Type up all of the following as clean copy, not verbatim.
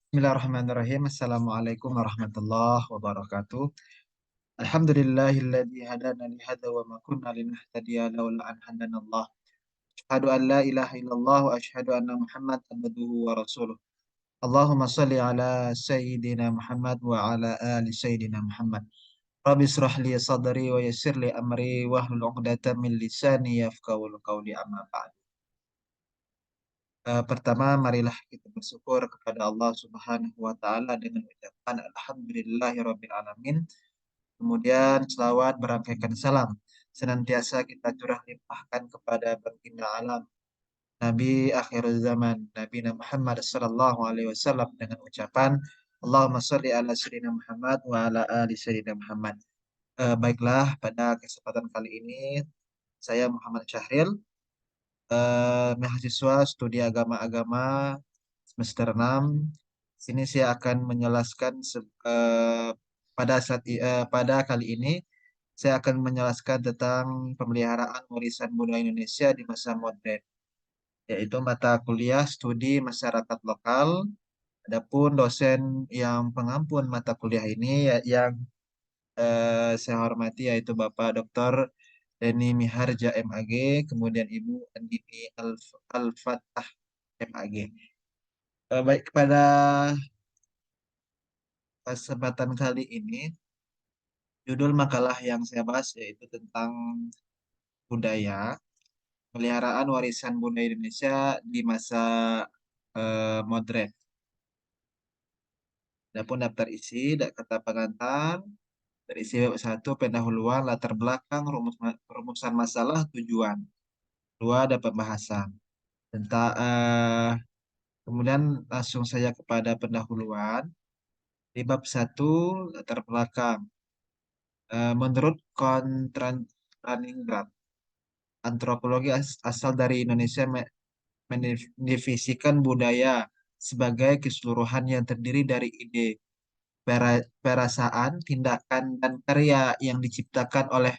Bismillahirrahmanirrahim. Assalamualaikum warahmatullahi wabarakatuh. Alhamdulillahilladzi hadana li hadza wa ma kunna linahtadiya laula an hadanallah. Asyhadu an la ilaha illallah wa asyhadu anna Muhammad abduhu wa rasuluh. Allahumma shalli ala sayyidina Muhammad wa ala ali sayyidina Muhammad. Rabbi israh li sadri wa yassir li amri wa hlul 'uqdatam min lisani yafqahul qawli amma ba'd. Pertama, marilah kita bersyukur kepada Allah Subhanahu wa taala dengan ucapan alhamdulillahirabbil alamin. Kemudian selawat berangkaikan salam senantiasa kita curah limpahkan kepada baginda alam Nabi akhir zaman Nabi Muhammad sallallahu alaihi wasallam dengan ucapan Allahumma sholli ala sayyidina Muhammad wa ala ali sayyidina Muhammad. Baiklah, pada kesempatan kali ini saya Muhammad Syahril, mahasiswa studi agama-agama semester 6. Sini saya akan menjelaskan pada kali ini saya akan menjelaskan tentang pemeliharaan warisan budaya Indonesia di masa modern, yaitu mata kuliah studi masyarakat lokal. Adapun dosen yang pengampu mata kuliah ini yang saya hormati yaitu Bapak Dr. Denny Miharja MAG, kemudian Ibu Andini Al-Fatah MAG. Baik, pada kesempatan kali ini, judul makalah yang saya bahas yaitu tentang budaya, pemeliharaan warisan budaya Indonesia di masa modern. Adapun daftar isi, kata pengantar, terisi bab 1, pendahuluan, latar belakang, rumusan masalah, tujuan. 2, ada pembahasan. Kemudian langsung saja kepada pendahuluan. Di bab 1, latar belakang. Menurut Kontraningrad, antropologi asal dari Indonesia mendefinisikan budaya sebagai keseluruhan yang terdiri dari ide, perasaan, tindakan, dan karya yang diciptakan oleh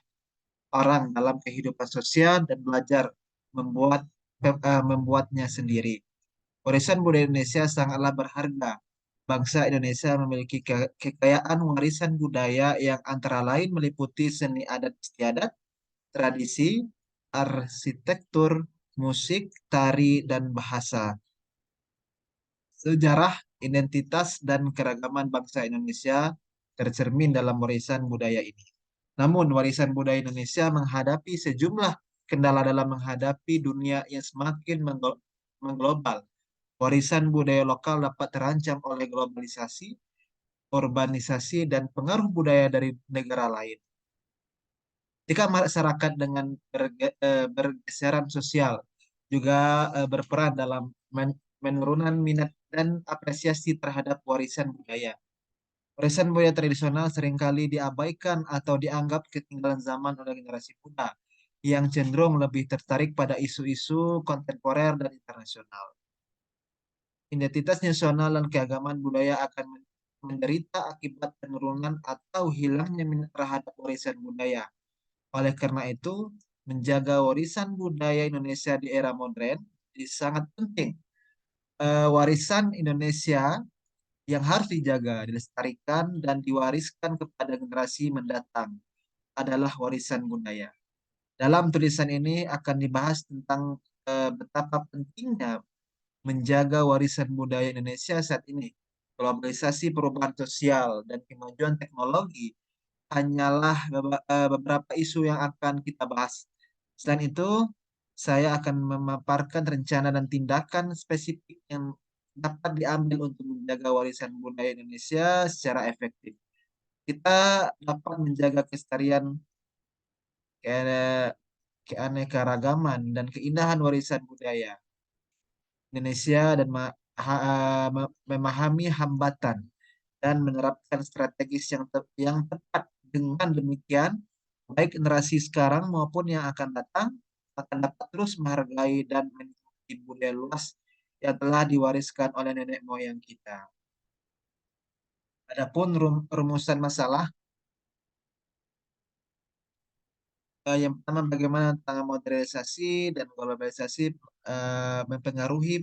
orang dalam kehidupan sosial dan belajar membuatnya sendiri. Warisan budaya Indonesia sangatlah berharga. Bangsa Indonesia memiliki kekayaan warisan budaya yang antara lain meliputi seni adat istiadat, tradisi, arsitektur, musik, tari, dan bahasa. Sejarah, identitas, dan keragaman bangsa Indonesia tercermin dalam warisan budaya ini. Namun, warisan budaya Indonesia menghadapi sejumlah kendala dalam menghadapi dunia yang semakin mengglobal. Warisan budaya lokal dapat terancam oleh globalisasi, urbanisasi, dan pengaruh budaya dari negara lain. Jika masyarakat dengan bergeseran sosial juga berperan dalam menurunan minat dan apresiasi terhadap warisan budaya. Warisan budaya tradisional seringkali diabaikan atau dianggap ketinggalan zaman oleh generasi muda yang cenderung lebih tertarik pada isu-isu kontemporer dan internasional. Identitas nasional dan keagamaan budaya akan menderita akibat penurunan atau hilangnya minat terhadap warisan budaya. Oleh karena itu, menjaga warisan budaya Indonesia di era modern jadi sangat penting. Warisan Indonesia yang harus dijaga, dilestarikan, dan diwariskan kepada generasi mendatang adalah warisan budaya. Dalam tulisan ini akan dibahas tentang betapa pentingnya menjaga warisan budaya Indonesia saat ini. Globalisasi, perubahan sosial, dan kemajuan teknologi hanyalah beberapa isu yang akan kita bahas. Selain itu, saya akan memaparkan rencana dan tindakan spesifik yang dapat diambil untuk menjaga warisan budaya Indonesia secara efektif. Kita dapat menjaga kelestarian, keanekaragaman, dan keindahan warisan budaya Indonesia dan memahami hambatan dan menerapkan strategis yang tepat. Dengan demikian, baik generasi sekarang maupun yang akan datang akan dapat terus menghargai dan menikmati budaya luas yang telah diwariskan oleh nenek moyang kita. Adapun rumusan masalah, yang pertama bagaimana tentang modernisasi dan globalisasi mempengaruhi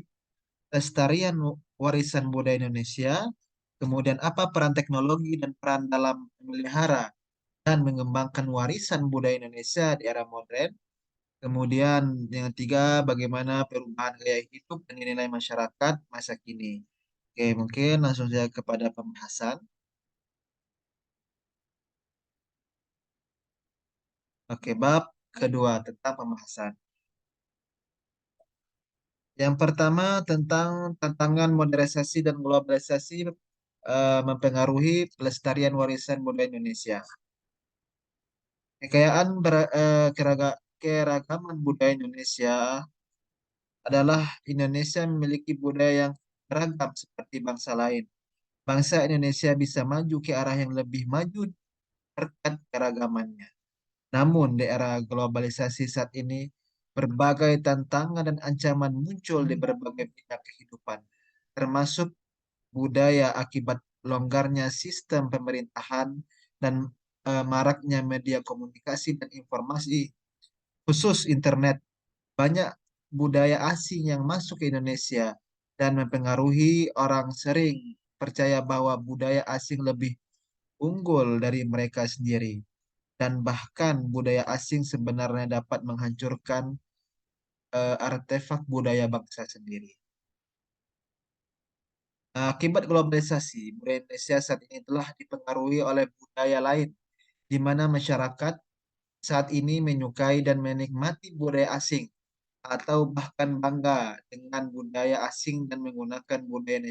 pelestarian warisan budaya Indonesia, kemudian apa peran teknologi dan peran dalam memelihara dan mengembangkan warisan budaya Indonesia di era modern. Kemudian yang ketiga, bagaimana perubahan gaya hidup dan nilai masyarakat masa kini. Oke, mungkin langsung saja kepada pembahasan. Oke, bab kedua tentang pembahasan. Yang pertama tentang tantangan modernisasi dan globalisasi mempengaruhi pelestarian warisan budaya Indonesia. Keragaman budaya Indonesia adalah Indonesia memiliki budaya yang beragam seperti bangsa lain. Bangsa Indonesia bisa maju ke arah yang lebih maju berkat keragamannya. Namun, di era globalisasi saat ini, berbagai tantangan dan ancaman muncul di berbagai bidang kehidupan, termasuk budaya akibat longgarnya sistem pemerintahan dan maraknya media komunikasi dan informasi, khusus internet. Banyak budaya asing yang masuk ke Indonesia dan mempengaruhi orang sering percaya bahwa budaya asing lebih unggul dari mereka sendiri. Dan bahkan budaya asing sebenarnya dapat menghancurkan artefak budaya bangsa sendiri. Nah, akibat globalisasi, budaya Indonesia saat ini telah dipengaruhi oleh budaya lain, di mana masyarakat saat ini menyukai dan menikmati budaya asing, atau bahkan bangga dengan budaya asing dan menggunakan budaya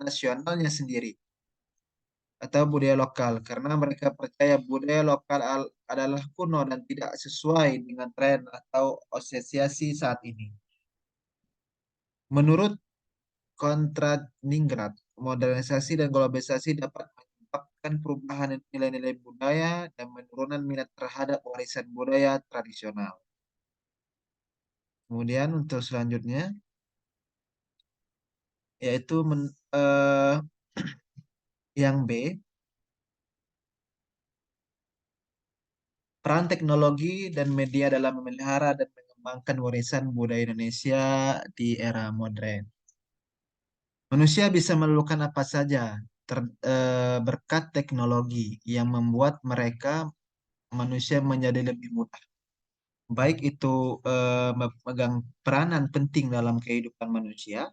nasionalnya sendiri atau budaya lokal karena mereka percaya budaya lokal adalah kuno dan tidak sesuai dengan tren atau asosiasi saat ini. Menurut Kontradinggrat, modernisasi dan globalisasi dapat menyebabkan perubahan nilai-nilai budaya dan penurunan minat terhadap warisan budaya tradisional. Kemudian untuk selanjutnya yaitu yang B, peran teknologi dan media dalam memelihara dan mengembangkan warisan budaya Indonesia di era modern. Manusia bisa melakukan apa saja berkat teknologi yang membuat mereka manusia menjadi lebih mudah. Baik itu memegang peranan penting dalam kehidupan manusia,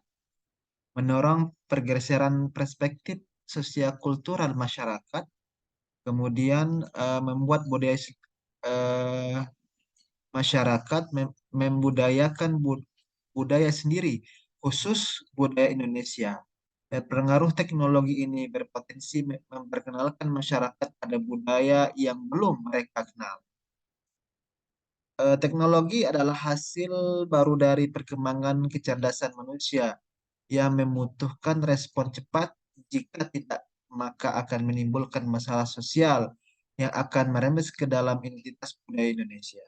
mendorong pergeseran perspektif sosial kultural masyarakat, kemudian membuat eh, masyarakat membudayakan budaya sendiri, khusus budaya Indonesia. Dan pengaruh teknologi ini berpotensi memperkenalkan masyarakat pada budaya yang belum mereka kenal. Teknologi adalah hasil baru dari perkembangan kecerdasan manusia yang membutuhkan respon cepat. Jika tidak, maka akan menimbulkan masalah sosial yang akan merembes ke dalam identitas budaya Indonesia.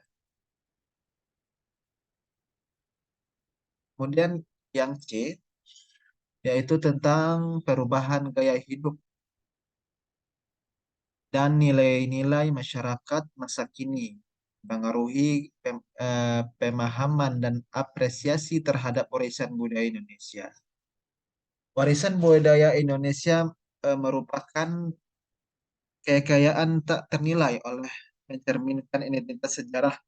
Kemudian yang C, yaitu tentang perubahan gaya hidup dan nilai-nilai masyarakat masa kini, mengaruhi pemahaman dan apresiasi terhadap warisan budaya Indonesia. Warisan budaya Indonesia merupakan kekayaan tak ternilai oleh mencerminkan identitas sejarah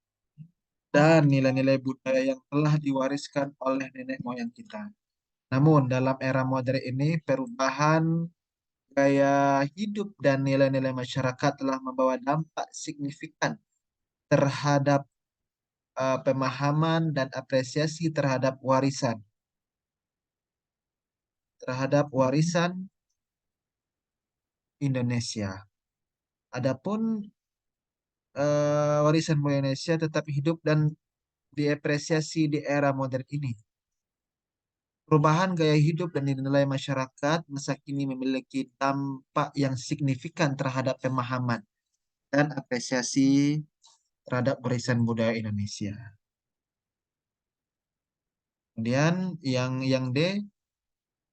dan nilai-nilai budaya yang telah diwariskan oleh nenek moyang kita. Namun, dalam era modern ini, perubahan gaya hidup dan nilai-nilai masyarakat telah membawa dampak signifikan terhadap pemahaman dan apresiasi terhadap warisan Indonesia. Adapun warisan budaya Indonesia tetap hidup dan diapresiasi di era modern ini. Perubahan gaya hidup dan nilai masyarakat masa kini memiliki dampak yang signifikan terhadap pemahaman dan apresiasi terhadap warisan budaya Indonesia. Kemudian yang D,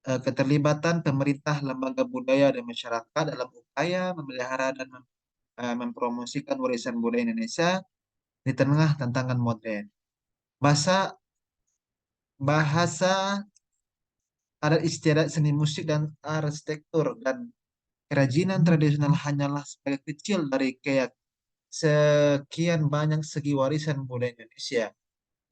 keterlibatan pemerintah, lembaga budaya dan masyarakat dalam upaya memelihara dan mempromosikan warisan budaya Indonesia di tengah tantangan modern. Bahasa bahasa adat istiadat seni musik dan arsitektur dan kerajinan tradisional hanyalah sebagai kecil dari kayak sekian banyak segi warisan budaya Indonesia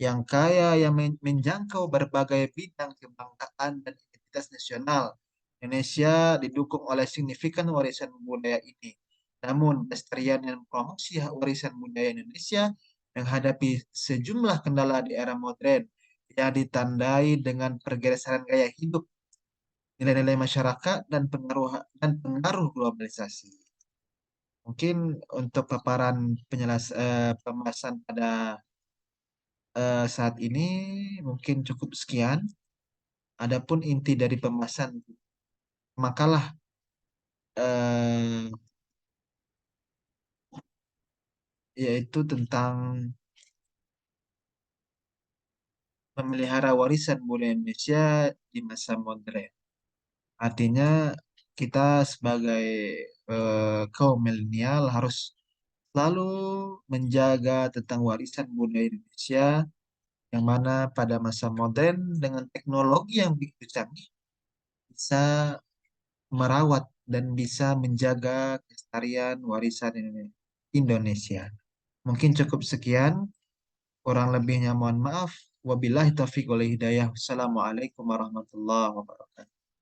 yang kaya yang menjangkau berbagai bidang kebanggaan dan identitas nasional. Indonesia didukung oleh signifikan warisan budaya ini. Namun, pelestarian dan promosi warisan budaya Indonesia menghadapi sejumlah kendala di era modern yang ditandai dengan pergeseran gaya hidup, nilai-nilai masyarakat, dan pengaruh globalisasi. Mungkin untuk paparan pembahasan pada saat ini mungkin cukup sekian. Adapun inti dari pembahasan makalah eh, yaitu tentang memelihara warisan budaya Indonesia di masa modern. Artinya kita sebagai kaum milenial harus selalu menjaga tentang warisan budaya Indonesia yang mana pada masa modern dengan teknologi yang begitu canggih bisa merawat dan bisa menjaga kelestarian warisan Indonesia. Mungkin cukup sekian, kurang lebihnya mohon maaf. Wabillahi taufiq wal hidayah. Wassalamualaikum warahmatullahi wabarakatuh.